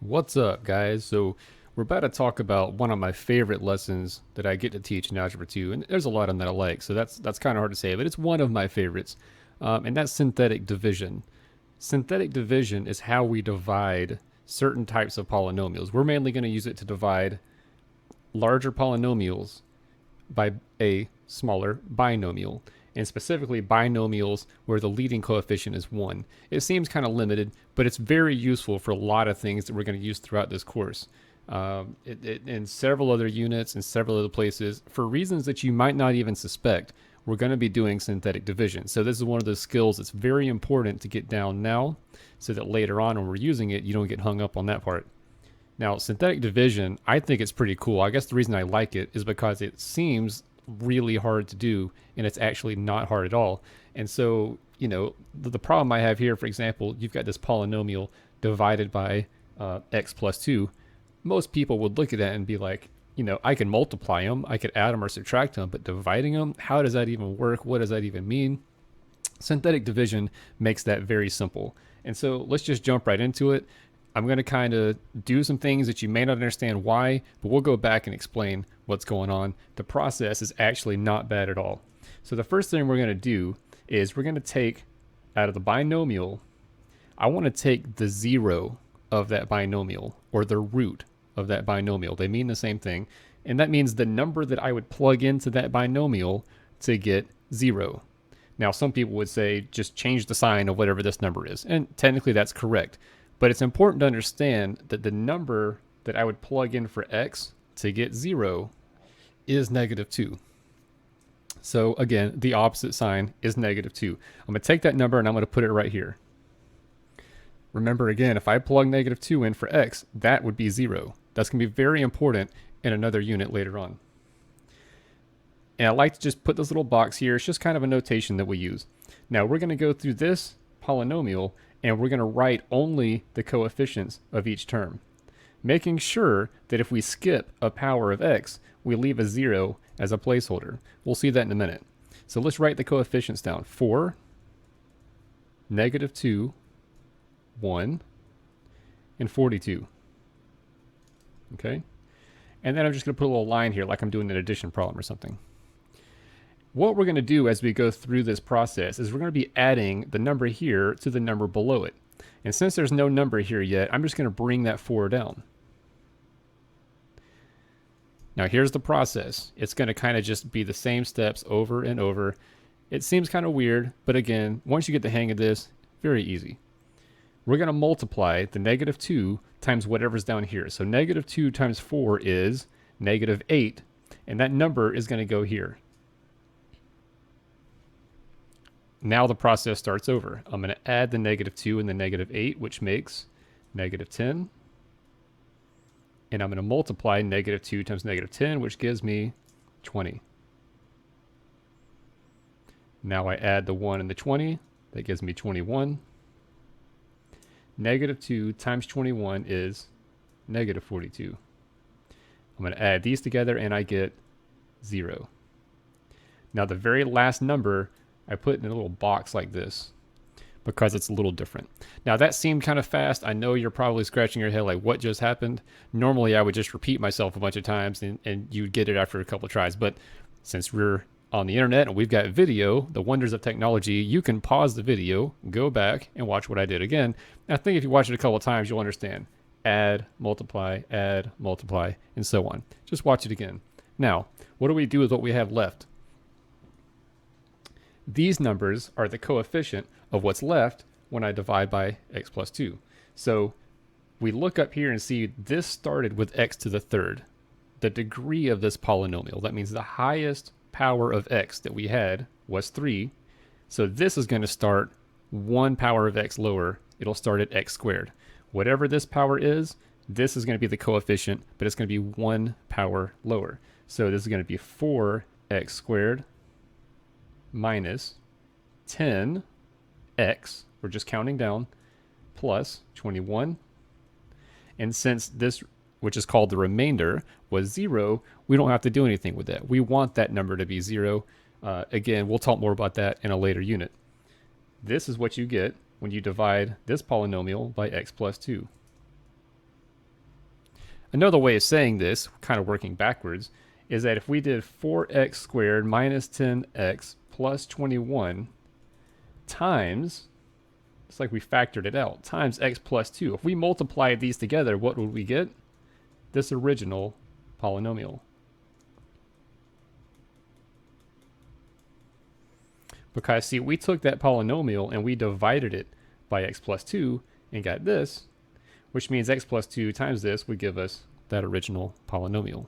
What's up, guys? So, we're about to talk about one of my favorite lessons that I get to teach in Algebra 2, and there's a lot of them that I like, so that's kind of hard to say, but it's one of my favorites, and that's synthetic division. Synthetic division is how we divide certain types of polynomials. We're mainly going to use it to divide larger polynomials by a smaller binomial, and specifically binomials where the leading coefficient is 1. It seems kind of limited, but it's very useful for a lot of things that we're going to use throughout this course. In several other units and several other places, for reasons that you might not even suspect, we're going to be doing synthetic division. So this is one of those skills that's very important to get down now so that later on when we're using it, you don't get hung up on that part. Now, synthetic division, I think it's pretty cool. I guess the reason I like it is because it seems really hard to do, and it's actually not hard at all. And so, the problem I have here, for example, you've got this polynomial divided by x plus 2. Most people would look at that and be like, I can multiply them, I could add them or subtract them, but dividing them, how does that even work? What does that even mean? Synthetic division makes that very simple. And so let's just jump right into it. I'm going to kind of do some things that you may not understand why, but we'll go back and explain what's going on. The process is actually not bad at all. So the first thing we're going to do is we're going to take out of the binomial, I want to take the zero of that binomial, or the root of that binomial. They mean the same thing. And that means the number that I would plug into that binomial to get 0. Now, some people would say just change the sign of whatever this number is. And technically that's correct. But it's important to understand that the number that I would plug in for x to get 0 is -2. So again, the opposite sign is -2. I'm going to take that number and I'm going to put it right here. Remember again, if I plug -2 in for x, that would be 0. That's going to be very important in another unit later on. And I like to just put this little box here. It's just kind of a notation that we use. Now we're going to go through this polynomial and we're going to write only the coefficients of each term, making sure that if we skip a power of x, we leave a 0 as a placeholder. We'll see that in a minute. So let's write the coefficients down. 4, -2, 1, and 42. Okay? And then I'm just going to put a little line here like I'm doing an addition problem or something. What we're going to do as we go through this process is we're going to be adding the number here to the number below it. And since there's no number here yet, I'm just going to bring that 4 down. Now here's the process. It's going to kind of just be the same steps over and over. It seems kind of weird, but again, once you get the hang of this, very easy. We're going to multiply the -2 times whatever's down here. So -2 times 4 is -8, and that number is going to go here. Now the process starts over. I'm going to add the -2 and the -8, which makes -10. And I'm going to multiply -2 times -10, which gives me 20. Now I add the 1 and the 20. That gives me 21. -2 times 21 is -42. I'm going to add these together and I get 0. Now the very last number I put in a little box like this because it's a little different. Now that seemed kind of fast. I know you're probably scratching your head like, what just happened? Normally I would just repeat myself a bunch of times and you'd get it after a couple of tries. But since we're on the internet and we've got video, the wonders of technology, you can pause the video, go back and watch what I did again. And I think if you watch it a couple of times, you'll understand. Add, multiply, and so on. Just watch it again. Now, what do we do with what we have left? These numbers are the coefficient of what's left when I divide by x plus 2. So we look up here and see this started with x to the third, the degree of this polynomial. That means the highest power of x that we had was 3. So this is going to start 1 power of x lower. It'll start at x squared. Whatever this power is, this is going to be the coefficient, but it's going to be 1 power lower. So this is going to be 4x squared minus 10x, we're just counting down, plus 21. And since this, which is called the remainder, was 0, we don't have to do anything with that. We want that number to be 0. Again, we'll talk more about that in a later unit. This is what you get when you divide this polynomial by x plus 2. Another way of saying this, kind of working backwards, is that if we did 4x squared minus 10x plus 21 times, it's like we factored it out, times x plus 2. If we multiply these together, what would we get? This original polynomial. Because, see, we took that polynomial and we divided it by x plus 2 and got this, which means x plus 2 times this would give us that original polynomial.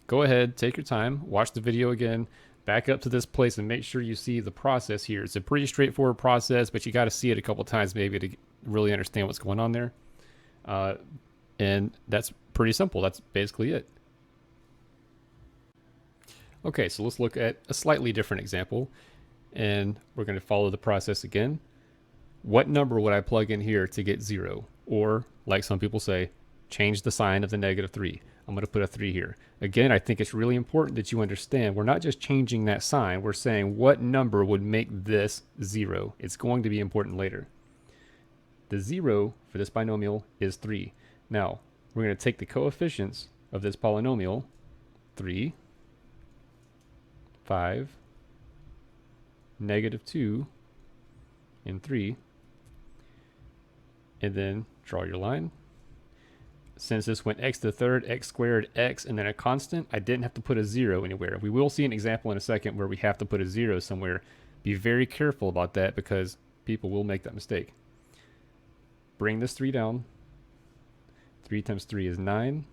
Go ahead, take your time, watch the video again, back up to this place and make sure you see the process here. It's a pretty straightforward process, but you got to see it a couple times maybe to really understand what's going on there. And that's pretty simple. That's basically it. Okay, so let's look at a slightly different example, and we're going to follow the process again. What number would I plug in here to get 0? Or, like some people say, change the sign of the -3. I'm going to put a 3 here. Again, I think it's really important that you understand we're not just changing that sign, we're saying what number would make this 0. It's going to be important later. The 0 for this binomial is 3. Now, we're going to take the coefficients of this polynomial, 3, 5, -2, and 3, and then draw your line. Since this went x to the third, x squared, x, and then a constant, I didn't have to put a 0 anywhere. We will see an example in a second where we have to put a 0 somewhere. Be very careful about that because people will make that mistake. Bring this 3 down. 3 times 3 is 9.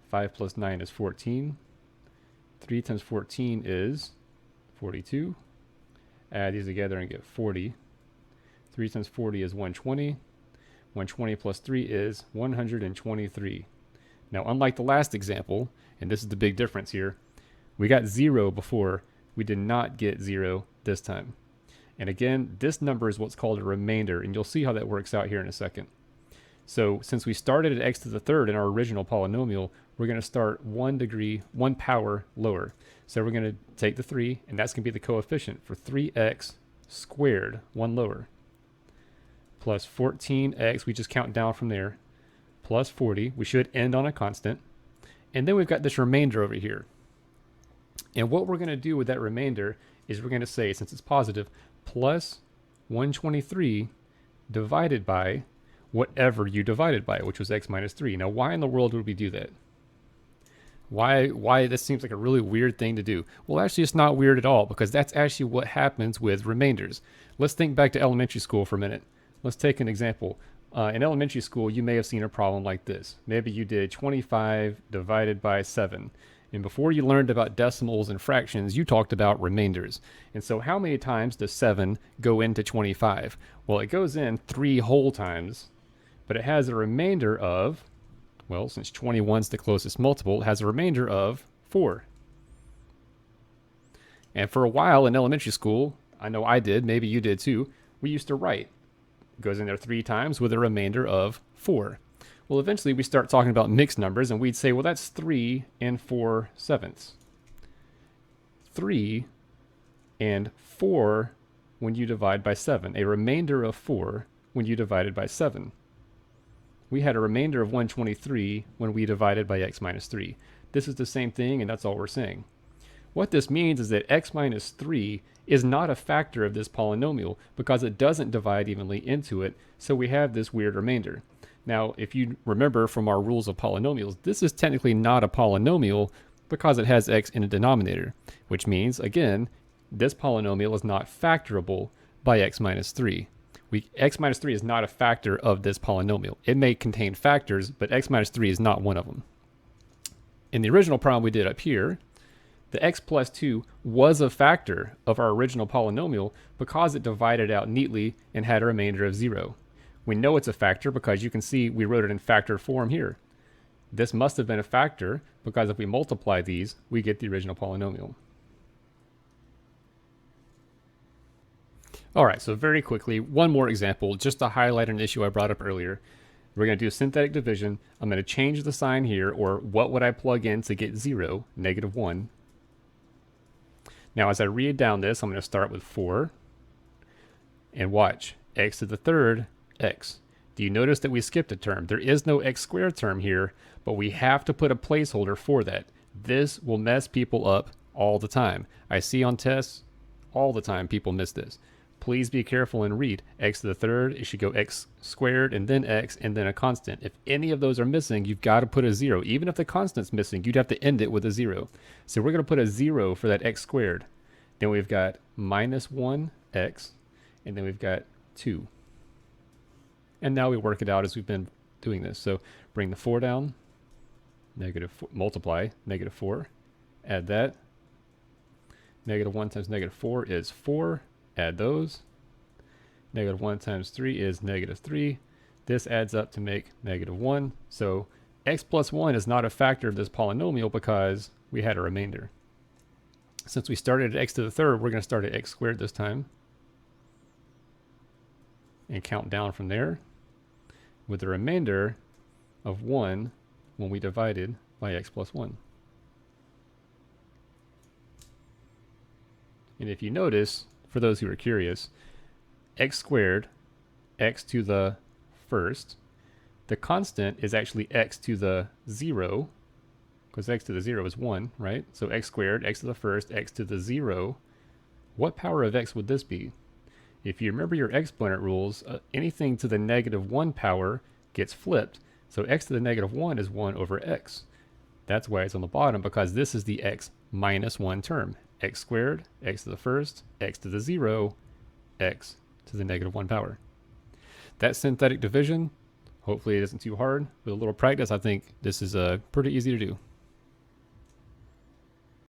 5 plus 9 is 14. 3 times 14 is 42. Add these together and get 40. 3 times 40 is 120. 120 plus 3 is 123. Now, unlike the last example, and this is the big difference here, we got 0 before. We did not get 0 this time. And again, this number is what's called a remainder, and you'll see how that works out here in a second. So since we started at x to the third in our original polynomial, we're going to start 1 power lower. So we're going to take the 3, and that's going to be the coefficient for 3x squared, 1 lower, plus 14x, we just count down from there, plus 40. We should end on a constant. And then we've got this remainder over here. And what we're going to do with that remainder is we're going to say, since it's positive, plus 123 divided by whatever you divided by, which was x minus 3. Now, why in the world would we do that? Why this seems like a really weird thing to do? Well, actually, it's not weird at all, because that's actually what happens with remainders. Let's think back to elementary school for a minute. Let's take an example. In elementary school, you may have seen a problem like this. Maybe you did 25 divided by 7. And before you learned about decimals and fractions, you talked about remainders. And so how many times does 7 go into 25? Well, it goes in 3 whole times, but it has a remainder of, well, since 21 is the closest multiple, it has a remainder of 4. And for a while in elementary school, I know I did, maybe you did too, we used to write. It goes in there 3 times with a remainder of 4. Well, eventually we start talking about mixed numbers, and we'd say, well, that's 3 and 4/7. 3 and 4 when you divide by 7. A remainder of 4 when you divided by 7. We had a remainder of 123 when we divided by x minus 3. This is the same thing, and that's all we're saying. What this means is that x minus 3 is not a factor of this polynomial because it doesn't divide evenly into it, so we have this weird remainder. Now, if you remember from our rules of polynomials, this is technically not a polynomial because it has x in a denominator, which means, again, this polynomial is not factorable by x minus 3. X minus 3 is not a factor of this polynomial. It may contain factors, but x minus 3 is not one of them. In the original problem we did up here, the x plus 2 was a factor of our original polynomial because it divided out neatly and had a remainder of 0. We know it's a factor because you can see we wrote it in factored form here. This must have been a factor because if we multiply these, we get the original polynomial. All right, so very quickly, one more example, just to highlight an issue I brought up earlier. We're going to do synthetic division. I'm going to change the sign here, or what would I plug in to get 0, -1. Now, as I read down this, I'm going to start with 4. And watch, x to the third, x. Do you notice that we skipped a term? There is no x squared term here, but we have to put a placeholder for that. This will mess people up all the time. I see on tests all the time people miss this. Please be careful and read. X to the third, it should go x squared and then x and then a constant. If any of those are missing, you've got to put a 0. Even if the constant's missing, you'd have to end it with a 0. So we're going to put a 0 for that x squared. Then we've got minus 1x, and then we've got 2. And now we work it out as we've been doing this. So bring the 4 down, multiply, negative 4, add that. Negative 1 times negative 4 is 4. Add those. Negative 1 times 3 is negative 3. This adds up to make negative 1. So x plus 1 is not a factor of this polynomial because we had a remainder. Since we started at x to the third, we're going to start at x squared this time and count down from there with the remainder of 1 when we divided by x plus 1. And if you notice, for those who are curious, x squared, x to the first, the constant is actually x to the 0, because x to the 0 is 1, right? So x squared, x to the first, x to the 0. What power of x would this be? If you remember your exponent rules, anything to the negative 1 power gets flipped. So x to the negative 1 is 1 over x. That's why it's on the bottom, because this is the x minus 1 term. X squared, x to the first, x to the 0, x to the negative 1 power. That's synthetic division. Hopefully it isn't too hard. With a little practice, I think this is pretty easy to do.